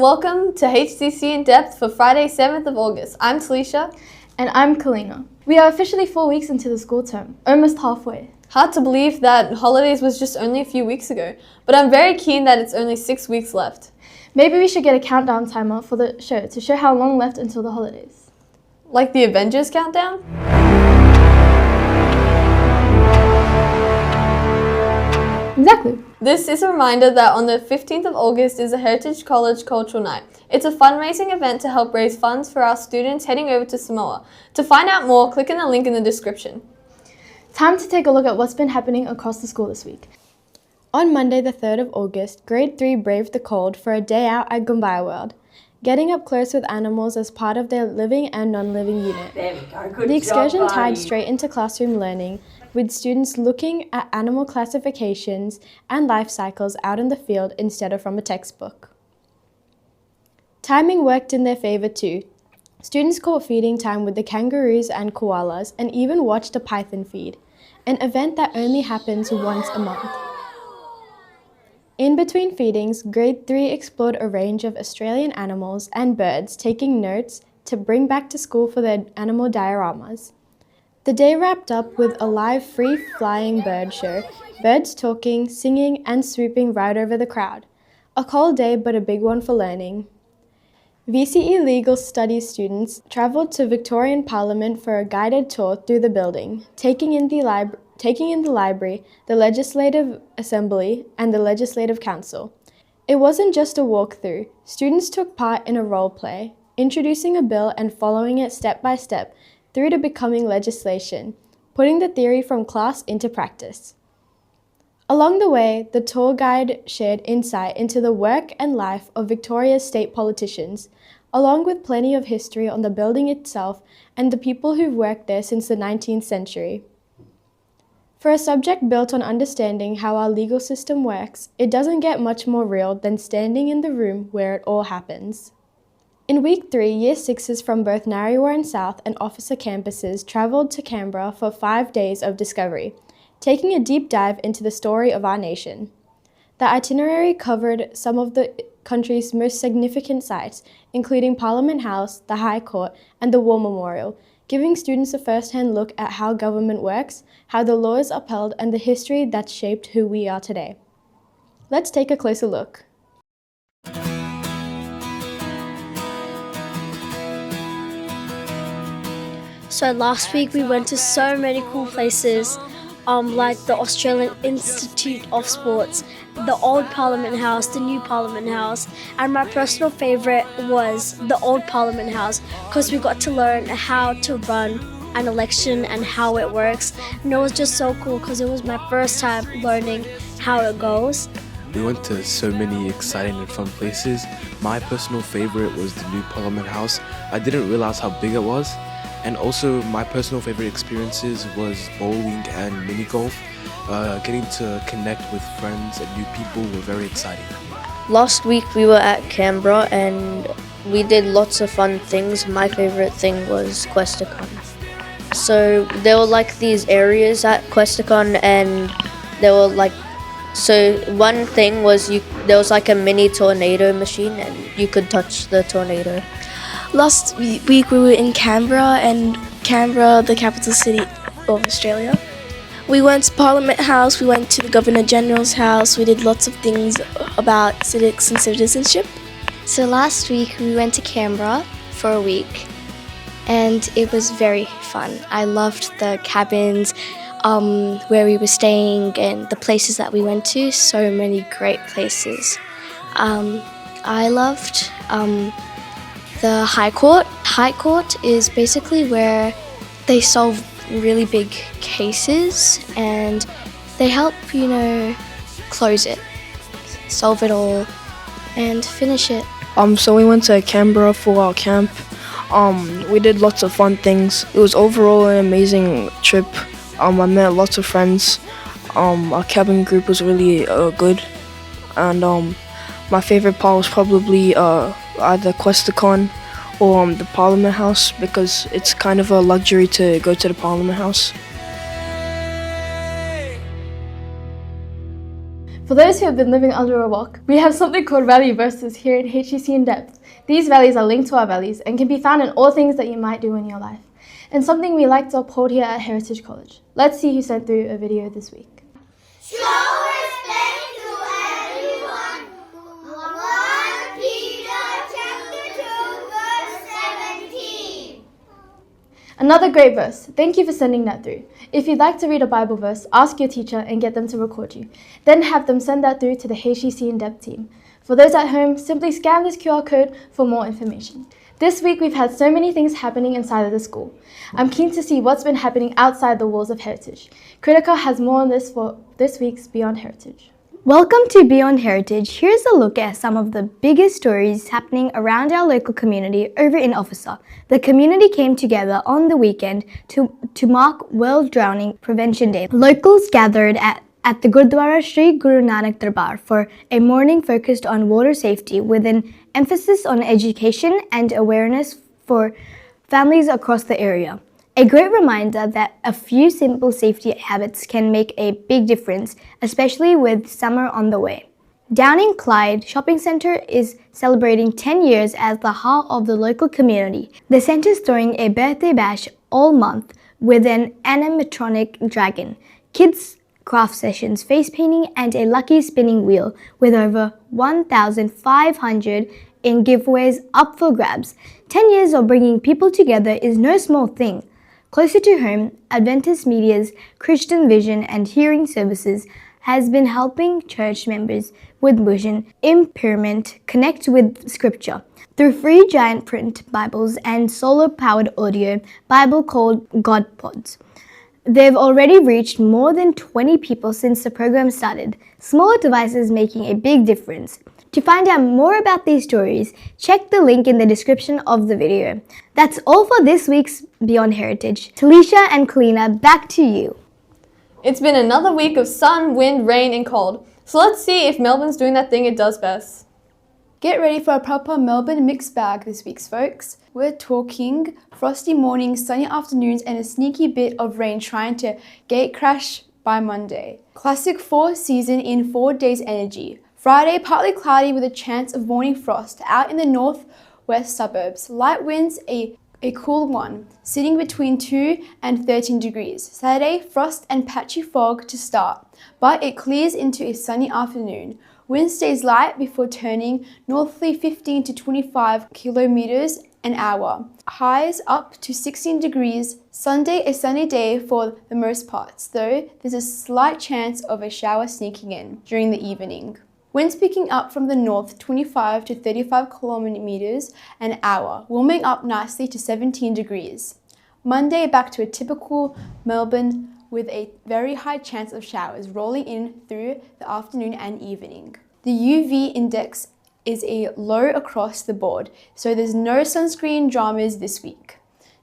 and welcome to HCC In Depth for Friday, 7th of August. I'm TELICIA. And I'm KALEANA. We are officially 4 weeks into the school term, almost halfway. Hard to believe that holidays was just only a few weeks ago, but I'm very keen that it's only 6 weeks left. Maybe we should get a countdown timer for the show to show how long left until the holidays. Like the Avengers countdown? Exactly. This is a reminder that on the 15th of August is a Heritage College Cultural Night. It's a fundraising event to help raise funds for our students heading over to Samoa. To find out more, click on the link in the description. Time to take a look at what's been happening across the school this week. On Monday the 3rd of August, Grade 3 braved the cold for a day out at Gumbuya World, getting up close with animals as part of their living and non-living unit. There we go. Good The excursion job, tied buddy. straight into classroom learning, with students looking at animal classifications and life cycles out in the field instead of from a textbook. Timing worked in their favour too. Students caught feeding time with the kangaroos and koalas and even watched a python feed, an event that only happens once a month. In between feedings, Grade 3 explored a range of Australian animals and birds, taking notes to bring back to school for their animal dioramas. The day wrapped up with a live free-flying bird show, birds talking, singing and swooping right over the crowd. A cold day but a big one for learning. VCE Legal Studies students travelled to Victorian Parliament for a guided tour through the building, taking in the library, the Legislative Assembly and the Legislative Council. It wasn't just a walkthrough. Students took part in a role play, introducing a bill and following it step by step through to becoming legislation, putting the theory from class into practice. Along the way, the tour guide shared insight into the work and life of Victoria's state politicians, along with plenty of history on the building itself and the people who've worked there since the 19th century. For a subject built on understanding how our legal system works, it doesn't get much more real than standing in the room where it all happens. In Week 3, Year 6s from both Narrewarr and South and officer campuses travelled to Canberra for 5 days of discovery, taking a deep dive into the story of our nation. The itinerary covered some of the country's most significant sites, including Parliament House, the High Court, and the War Memorial, giving students a first-hand look at how government works, how the law is upheld, and the history that's shaped who we are today. Let's take a closer look. So last week we went to so many cool places, like the Australian Institute of Sports, the old Parliament House, the new Parliament House, and my personal favourite was the old Parliament House because we got to learn how to run an election and how it works, and it was just so cool because it was my first time learning how it goes. We went to so many exciting and fun places. My personal favourite was the new Parliament House. I didn't realise how big it was. And also my personal favourite experiences was bowling and mini golf. Getting to connect with friends and new people were very exciting. Last week we were at Canberra and we did lots of fun things. My favourite thing was Questacon. So there were like these areas at Questacon and there were like, so one thing was there was like a mini tornado machine and you could touch the tornado. Last week we were in Canberra, and Canberra, the capital city of Australia. We went to Parliament House, we went to the Governor General's house, we did lots of things about civics and citizenship. So last week we went to Canberra for a week and it was very fun. I loved the cabins where we were staying and the places that we went to, so many great places. I loved the High Court. High Court is basically where they solve really big cases and they help, close it, solve it all and finish it. So we went to Canberra for our camp. We did lots of fun things. It was overall an amazing trip. I met lots of friends. Our cabin group was really good. And my favorite part was probably either Questacon or the Parliament House because it's kind of a luxury to go to the Parliament House. For those who have been living under a rock, we have something called Rally Verses here in HCC In Depth. These rallies are linked to our values and can be found in all things that you might do in your life, and something we like to uphold here at Heritage College. Let's see who sent through a video this week. Show respect to everyone. 1 Peter chapter 2 verse 17. Another great verse. Thank you for sending that through. If you'd like to read a Bible verse, ask your teacher and get them to record you. Then have them send that through to the HCC In Depth team. For those at home, simply scan this QR code for more information. This week we've had so many things happening inside of the school. I'm keen to see what's been happening outside the walls of Heritage. Kritika has more on this for this week's Beyond Heritage. Welcome to Beyond Heritage. Here's a look at some of the biggest stories happening around our local community over in Officer. The community came together on the weekend to mark World Drowning Prevention Day. Locals gathered at the Gurdwara Sri Guru Nanak Darbar for a morning focused on water safety with an emphasis on education and awareness for families across the area. A great reminder that a few simple safety habits can make a big difference, especially with summer on the way. Downing Clyde Shopping Centre is celebrating 10 years as the heart of the local community. The centre is throwing a birthday bash all month with an animatronic dragon, kids craft sessions, face painting, and a lucky spinning wheel with over 1,500 in giveaways up for grabs. 10 years of bringing people together is no small thing. Closer to home, Adventist Media's Christian Vision and Hearing Services has been helping church members with vision impairment connect with Scripture through free giant print Bibles and solar-powered audio Bible called God Pods. They've already reached more than 20 people since the program started, smaller devices making a big difference. To find out more about these stories, check the link in the description of the video. That's all for this week's Beyond Heritage. TELICIA and KALEANA, back to you. It's been another week of sun, wind, rain and cold. So let's see if Melbourne's doing that thing it does best. Get ready for a proper Melbourne mixed bag this week, folks. We're talking frosty mornings, sunny afternoons and a sneaky bit of rain trying to gate crash by Monday. Classic 4 season in 4 days energy. Friday, partly cloudy with a chance of morning frost out in the northwest suburbs. Light winds, a cool one, sitting between 2 and 13 degrees. Saturday, frost and patchy fog to start, but it clears into a sunny afternoon. Wind stays light before turning northerly 15 to 25 kilometers an hour. Highs up to 16 degrees. Sunday, a sunny day for the most parts, though there's a slight chance of a shower sneaking in during the evening. Winds picking up from the north 25 to 35 kilometers an hour, warming up nicely to 17 degrees. Monday, back to a typical Melbourne with a very high chance of showers rolling in through the afternoon and evening. The UV index is a low across the board, so there's no sunscreen dramas this week.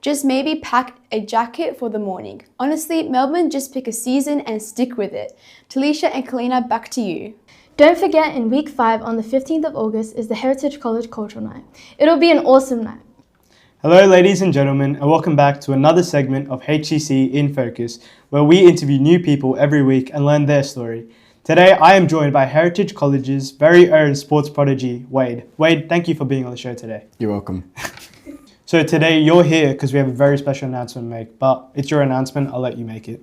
Just maybe pack a jacket for the morning. Honestly, Melbourne, just pick a season and stick with it. TELICIA and KALEANA, back to you. Don't forget, in week 5 on the 15th of August is the Heritage College Cultural Night. It'll be an awesome night. Hello ladies and gentlemen, and welcome back to another segment of HCC In Focus, where we interview new people every week and learn their story. Today I am joined by Heritage College's very own sports prodigy, Wade. Wade, thank you for being on the show today. You're welcome. So today you're here because we have a very special announcement to make, but it's your announcement, I'll let you make it.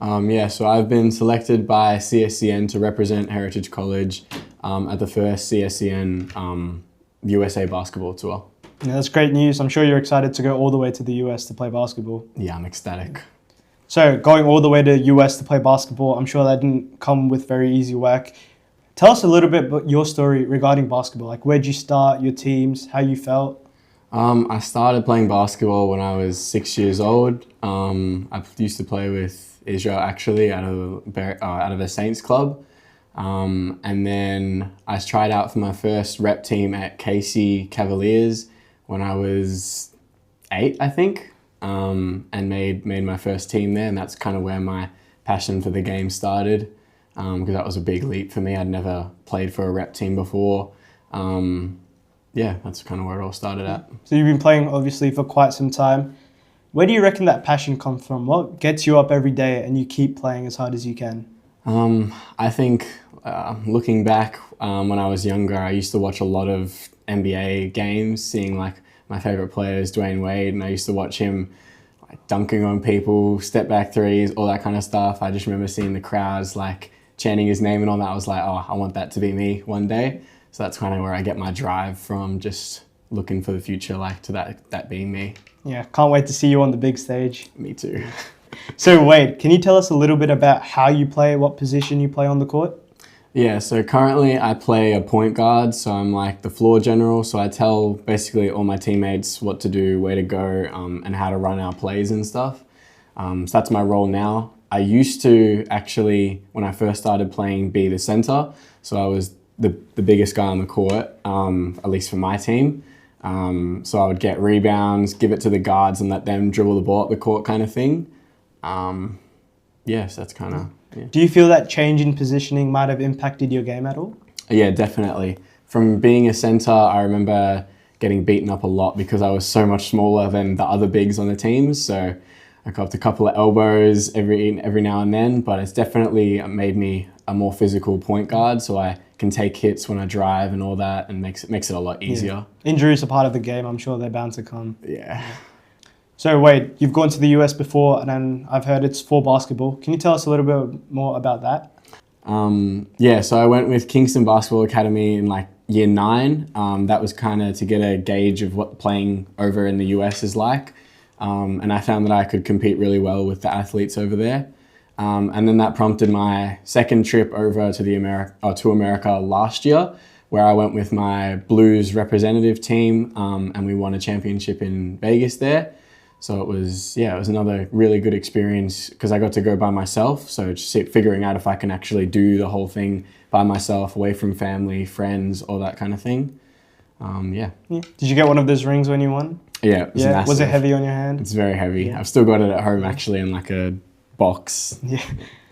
So I've been selected by CSCN to represent Heritage College at the first CSCN USA basketball tour. Yeah, that's great news. I'm sure you're excited to go all the way to the US to play basketball. Yeah, I'm ecstatic. So going all the way to US to play basketball, I'm sure that didn't come with very easy work. Tell us a little bit about your story regarding basketball. Like, where'd you start, your teams, how you felt? I started playing basketball when I was 6 years old. I used to play with Israel actually out of a Saints club. And then I tried out for my first rep team at KC Cavaliers when I was 8, I think, and made my first team there. And that's kind of where my passion for the game started, because that was a big leap for me. I'd never played for a rep team before. That's kind of where it all started at. So you've been playing obviously for quite some time. Where do you reckon that passion comes from? What gets you up every day and you keep playing as hard as you can? I think looking back when I was younger, I used to watch a lot of NBA games, seeing like my favorite players, Dwayne Wade, and I used to watch him like dunking on people, step back threes, all that kind of stuff. I just remember seeing the crowds like chanting his name and all that. I was like, oh, I want that to be me one day. So that's kind of where I get my drive from, just looking for the future, like to that being me. Yeah, can't wait to see you on the big stage. Me too. So Wade, can you tell us a little bit about how you play, what position you play on the court? Yeah, so currently I play a point guard, so I'm like the floor general, so I tell basically all my teammates what to do, where to go, and how to run our plays and stuff. So that's my role now. I used to actually, when I first started playing, be the center, so I was the biggest guy on the court, at least for my team. So I would get rebounds, give it to the guards and let them dribble the ball up the court kind of thing. Yes, that's kind of... Yeah. Do you feel that change in positioning might have impacted your game at all? Yeah, definitely. From being a center, I remember getting beaten up a lot because I was so much smaller than the other bigs on the team. So I got a couple of elbows every now and then, but it's definitely made me a more physical point guard, so I can take hits when I drive and all that, and makes it a lot easier. Yeah. Injuries are part of the game. I'm sure they're bound to come. Yeah. So Wade, you've gone to the US before, and then I've heard it's for basketball. Can you tell us a little bit more about that? Yeah, so I went with Kingston Basketball Academy in like year 9. That was kind of to get a gauge of what playing over in the US is like. And I found that I could compete really well with the athletes over there. And then that prompted my second trip over to America last year, where I went with my Blues representative team, and we won a championship in Vegas there. So it was another really good experience because I got to go by myself. So just figuring out if I can actually do the whole thing by myself, away from family, friends, all that kind of thing. Yeah. Did you get one of those rings when you won? Yeah, it was massive. Was it heavy on your hand? It's very heavy. Yeah. I've still got it at home actually in like a box. Yeah.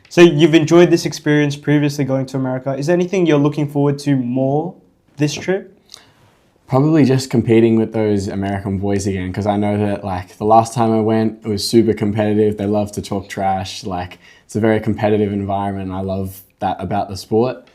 So you've enjoyed this experience previously going to America. Is there anything you're looking forward to more this trip? Probably just competing with those American boys again, because I know that like the last time I went, it was super competitive. They love to talk trash. Like it's a very competitive environment. I love that about the sport.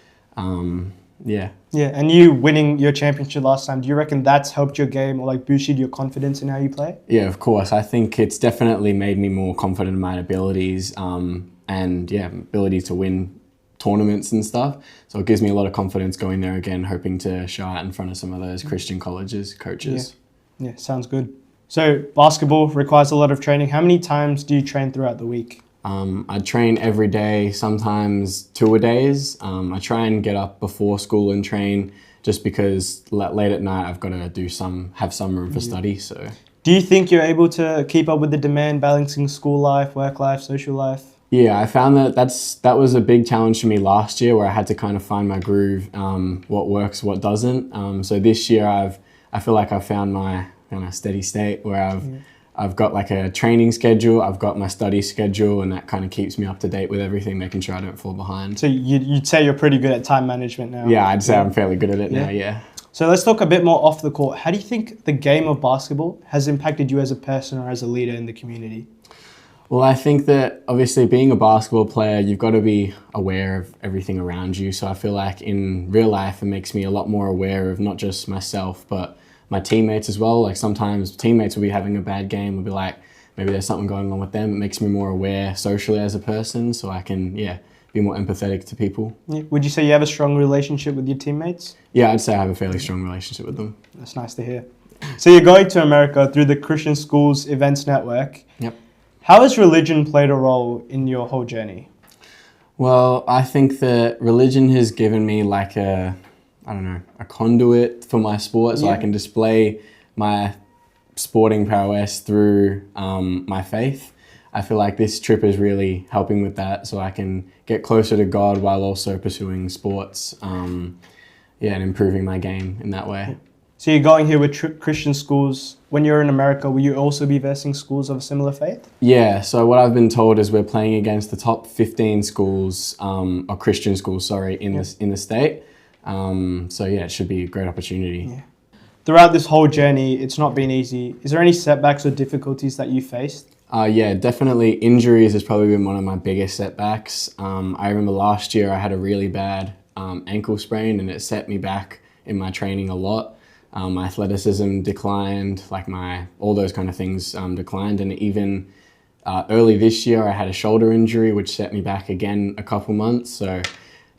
Yeah. Yeah, and you winning your championship last time, do you reckon that's helped your game or like boosted your confidence in how you play? Yeah, of course. I think it's definitely made me more confident in my abilities, and yeah, ability to win tournaments and stuff. So it gives me a lot of confidence going there again, hoping to show out in front of some of those Christian colleges, coaches. Yeah, sounds good. So basketball requires a lot of training. How many times do you train throughout the week? I train every day, sometimes 2 a days. I try and get up before school and train just because late at night I've got to have some room for study. So, do you think you're able to keep up with the demand, balancing school life, work life, social life? Yeah, I found that was a big challenge for me last year, where I had to kind of find my groove, what works, what doesn't. So this year I feel like I've found my kind of steady state where I've got like a training schedule, I've got my study schedule, and that kind of keeps me up to date with everything, making sure I don't fall behind. So you'd say you're pretty good at time management now? Yeah, I'd say I'm fairly good at it now, yeah. So let's talk a bit more off the court. How do you think the game of basketball has impacted you as a person or as a leader in the community? Well, I think that obviously being a basketball player, you've got to be aware of everything around you. So I feel like in real life, it makes me a lot more aware of not just myself, but my teammates as well. Like sometimes teammates will be having a bad game, will be like, maybe there's something going on with them. It makes me more aware socially as a person, so I can, be more empathetic to people. Yeah. Would you say you have a strong relationship with your teammates? Yeah, I'd say I have a fairly strong relationship with them. That's nice to hear. So you're going to America through the Christian Schools Events Network. Yep. How has religion played a role in your whole journey? Well, I think that religion has given me like a conduit for my sport, so I can display my sporting prowess through my faith. I feel like this trip is really helping with that, so I can get closer to God while also pursuing sports, and improving my game in that way. So you're going here with Christian schools. When you're in America, will you also be versing schools of a similar faith? Yeah, so what I've been told is we're playing against the top 15 schools, or Christian schools, in the state. So yeah, it should be a great opportunity. Yeah. Throughout this whole journey, it's not been easy. Is there any setbacks or difficulties that you faced? Yeah, definitely injuries has probably been one of my biggest setbacks. I remember last year I had a really bad ankle sprain and it set me back in my training a lot. My athleticism declined, like all those kind of things declined, and even early this year I had a shoulder injury which set me back again a couple months. So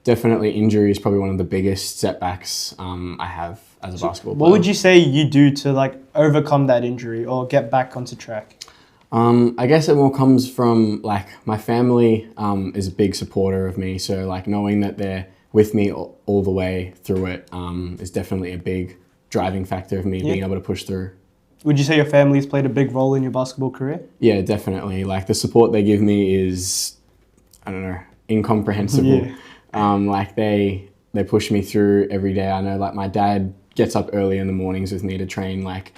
definitely injury is probably one of the biggest setbacks I have as a basketball player. What would you say you do to like overcome that injury or get back onto track? I guess it more comes from like my family is a big supporter of me, so like knowing that they're with me all the way through it is definitely a big driving factor of me being able to push through. Would you say your family's played a big role in your basketball career? Yeah, definitely. Like the support they give me is, I don't know, incomprehensible. Like they push me through every day. I know like my dad gets up early in the mornings with me to train. Like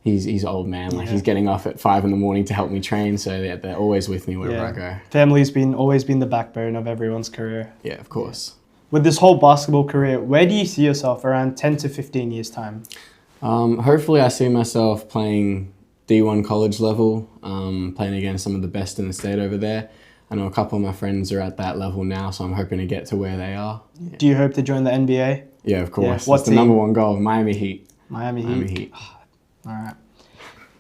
he's an old man, like he's getting off at 5 a.m. to help me train, so they're always with me wherever I go. Family's always been the backbone of everyone's career. Yeah, of course. With this whole basketball career, where do you see yourself around 10 to 15 years time? Hopefully I see myself playing D1 college level, playing against some of the best in the state over there. I know a couple of my friends are at that level now, so I'm hoping to get to where they are. Yeah. Do you hope to join the NBA? Yeah, of course. What That's the number one goal, Miami Heat. Miami Heat. All right.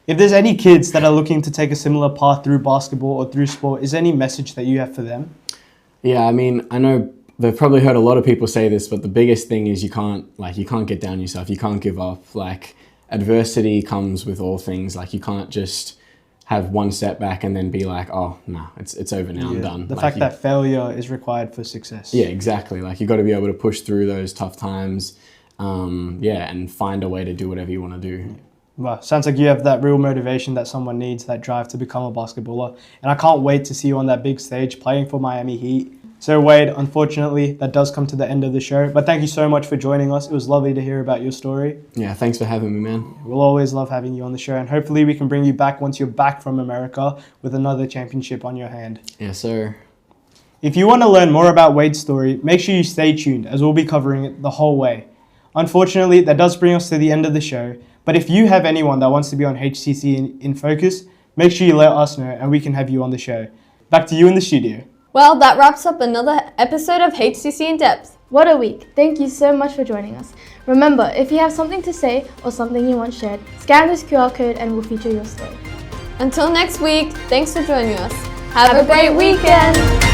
If there's any kids that are looking to take a similar path through basketball or through sport, is there any message that you have for them? Yeah, I mean, I know they've probably heard a lot of people say this, but the biggest thing is you can't get down yourself. You can't give up. Like adversity comes with all things. Like you can't just have one setback and then be like, oh no, it's over now. I'm done. The fact that failure is required for success. Yeah, exactly. Like you got to be able to push through those tough times. And find a way to do whatever you want to do. Well, sounds like you have that real motivation that someone needs, that drive to become a basketballer. And I can't wait to see you on that big stage playing for Miami Heat. So Wade, unfortunately, that does come to the end of the show. But thank you so much for joining us. It was lovely to hear about your story. Yeah, thanks for having me, man. We'll always love having you on the show. And hopefully we can bring you back once you're back from America with another championship on your hand. Yes, sir. If you want to learn more about Wade's story, make sure you stay tuned as we'll be covering it the whole way. Unfortunately, that does bring us to the end of the show. But if you have anyone that wants to be on HCC in Focus, make sure you let us know and we can have you on the show. Back to you in the studio. Well, that wraps up another episode of HCC in Depth. What a week. Thank you so much for joining us. Remember, if you have something to say or something you want shared, scan this QR code and we'll feature your story. Until next week, thanks for joining us. Have a great weekend.